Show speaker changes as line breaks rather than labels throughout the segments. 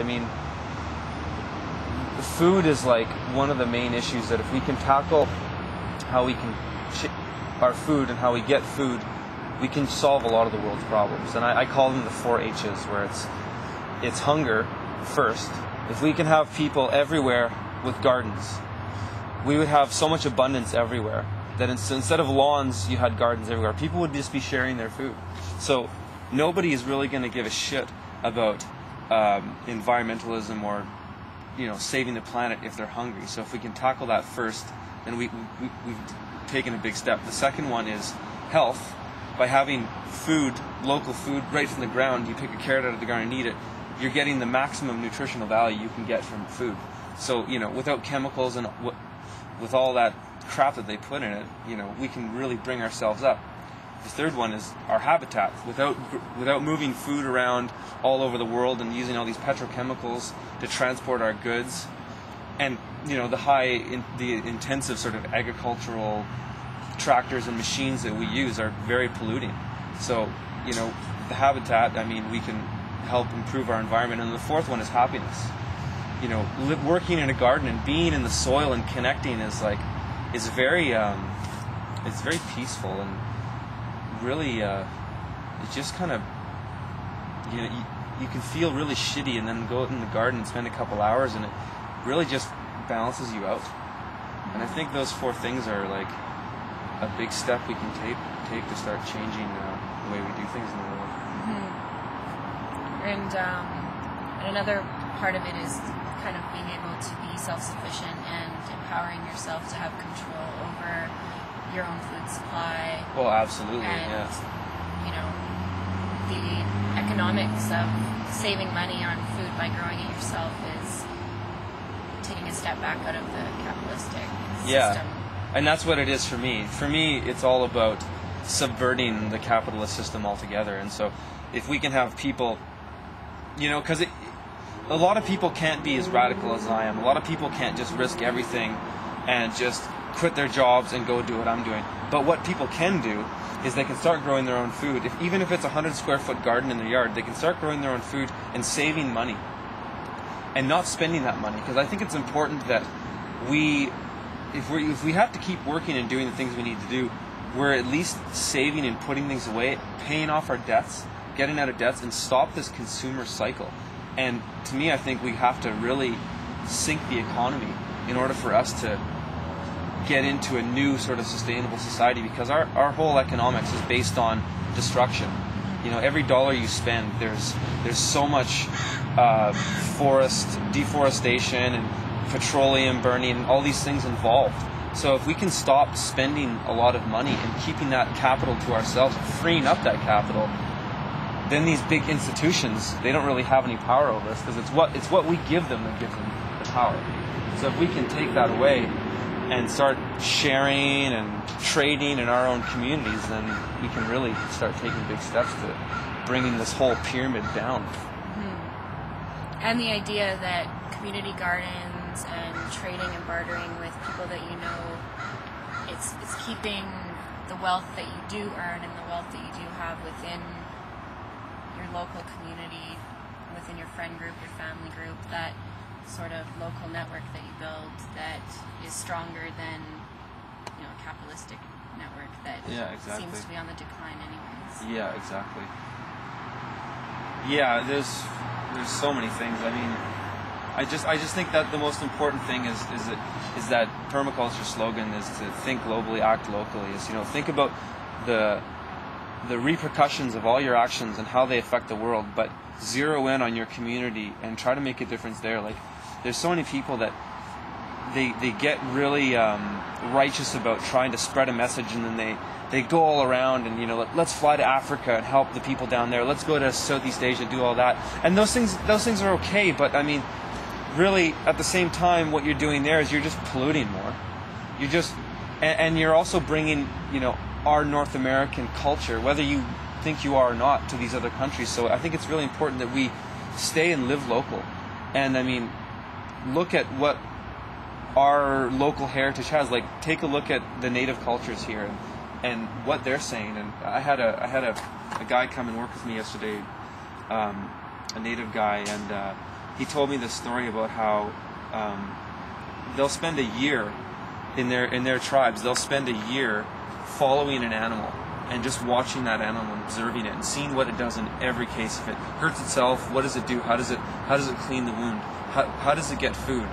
I mean, food is like one of the main issues that if we can tackle how we can our food and how we get food, we can solve a lot of the world's problems. And I call them the 4 H's, where it's hunger first. If we can have people everywhere with gardens, we would have so much abundance everywhere that instead of lawns, you had gardens everywhere. People would just be sharing their food. So nobody is really going to give a shit about environmentalism or saving the planet if they're hungry. So if we can tackle that first, then we've taken a big step. The second one is health. By having food, local food, right from the ground, you pick a carrot out of the ground and eat it, you're getting the maximum nutritional value you can get from food. So, without chemicals and with all that crap that they put in it, we can really bring ourselves up. The third one is our habitat. Without moving food around all over the world and using all these petrochemicals to transport our goods, and the intensive sort of agricultural tractors and machines that we use are very polluting. So, the habitat, we can help improve our environment. And the fourth one is happiness. Working in a garden and being in the soil and connecting is very peaceful, and really it just kind of you can feel really shitty and then go out in the garden and spend a couple hours, and it really just balances you out. And I think those 4 things are like a big step we can take to start changing the way we do things in the world.
Mm-hmm. And another part of it is kind of being able to be self-sufficient and empowering yourself to have control over your own food supply.
Well, absolutely,
and, the economics of saving money on food by growing it yourself is taking a step back out of the capitalistic system.
And that's what it is for me. For me, it's all about subverting the capitalist system altogether. And so if we can have people, because a lot of people can't be as radical as I am. A lot of people can't just risk everything and just quit their jobs and go do what I'm doing. But what people can do is they can start growing their own food. Even if it's a 100 square foot garden in their yard, they can start growing their own food and saving money and not spending that money. Because I think it's important that if we have to keep working and doing the things we need to do, we're at least saving and putting things away, paying off our debts, getting out of debts, and stop this consumer cycle. And to me, I think we have to really sink the economy in order for us to get into a new sort of sustainable society, because our whole economics is based on destruction. Every dollar you spend, there's so much forest deforestation and petroleum burning and all these things involved. So if we can stop spending a lot of money and keeping that capital to ourselves, freeing up that capital, then these big institutions, they don't really have any power over us, because it's what we give them that gives them the power. So if we can take that away and start sharing and trading in our own communities, then we can really start taking big steps to bringing this whole pyramid down.
Mm-hmm. And the idea that community gardens and trading and bartering with people that it's keeping the wealth that you do earn and the wealth that you do have within your local community, within your friend group, your family group, that sort of local network that you build that is stronger than a capitalistic network that seems to be on the decline anyways.
Yeah, exactly. Yeah, there's so many things. I just think that the most important thing is that permaculture slogan is to think globally, act locally. Is think about the repercussions of all your actions and how they affect the world, but zero in on your community and try to make a difference there. Like, there's so many people that they get really righteous about trying to spread a message, and then they go all around and let's fly to Africa and help the people down there. Let's go to Southeast Asia, do all that. And those things are okay, but really at the same time, what you're doing there is you're just polluting more. And you're also bringing our North American culture, whether you think you are or not, to these other countries. So I think it's really important that we stay and live local. And look at what our local heritage has. Like, take a look at the native cultures here and what they're saying. And I had a guy come and work with me yesterday, a native guy, and he told me this story about how they'll spend a year in their tribes. They'll spend a year following an animal and just watching that animal and observing it and seeing what it does in every case. If it hurts itself, what does it do? How does it clean the wound? How does it get food?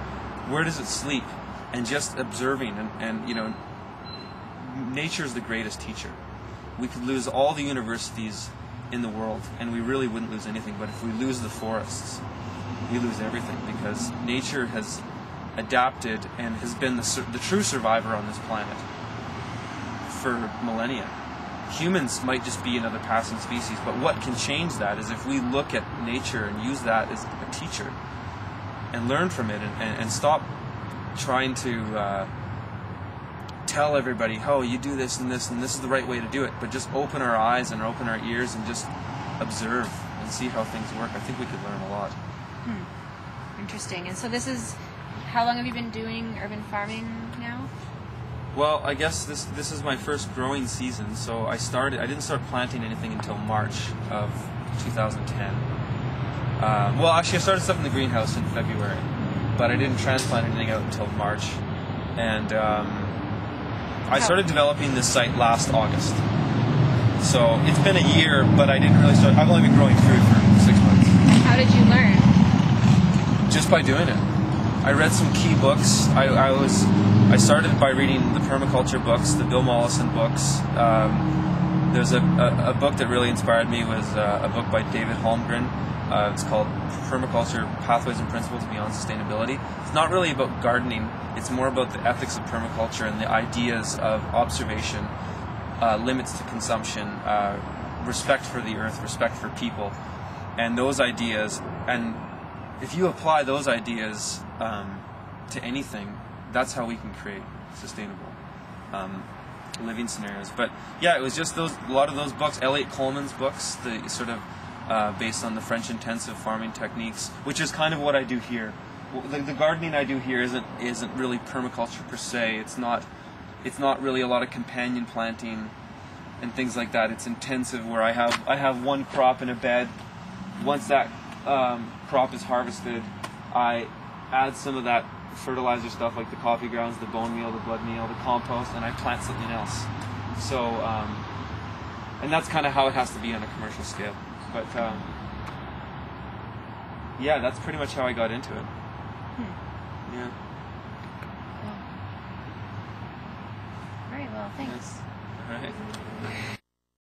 Where does it sleep? And just observing and nature is the greatest teacher. We could lose all the universities in the world and we really wouldn't lose anything, but if we lose the forests, we lose everything, because nature has adapted and has been the true survivor on this planet for millennia. Humans might just be another passing species, but what can change that is if we look at nature and use that as a teacher and learn from it and stop trying to tell everybody, oh, you do this and this is the right way to do it, but just open our eyes and open our ears and just observe and see how things work. I think we could learn a lot.
Interesting. And so this is, how long have you been doing urban farming now?
Well, I guess this is my first growing season, so I didn't start planting anything until March of 2010. Well, actually I started stuff in the greenhouse in February, but I didn't transplant anything out until March. And I started developing this site last August. So it's been a year, but I didn't really start. I've only been growing fruit for 6 months.
How did you learn?
Just by doing it. I read some key books. I started by reading the permaculture books, the Bill Mollison books. There's a book that really inspired me was a book by David Holmgren. It's called Permaculture: Pathways and Principles Beyond Sustainability. It's not really about gardening. It's more about the ethics of permaculture and the ideas of observation, limits to consumption, respect for the earth, respect for people, and those ideas. And if you apply those ideas to anything, that's how we can create sustainable living scenarios. But yeah, it was just a lot of those books, Elliot Coleman's books, the sort of based on the French intensive farming techniques, which is kind of what I do here. The gardening I do here isn't really permaculture per se. It's not really a lot of companion planting and things like that. It's intensive, where I have one crop in a bed. Once that crop is harvested, I add some of that fertilizer stuff like the coffee grounds, the bone meal, the blood meal, the compost, and I plant something else. So, and that's kind of how it has to be on a commercial scale. But yeah, that's pretty much how I got into it. Yeah.
Cool. All right. Well, thanks.
All right.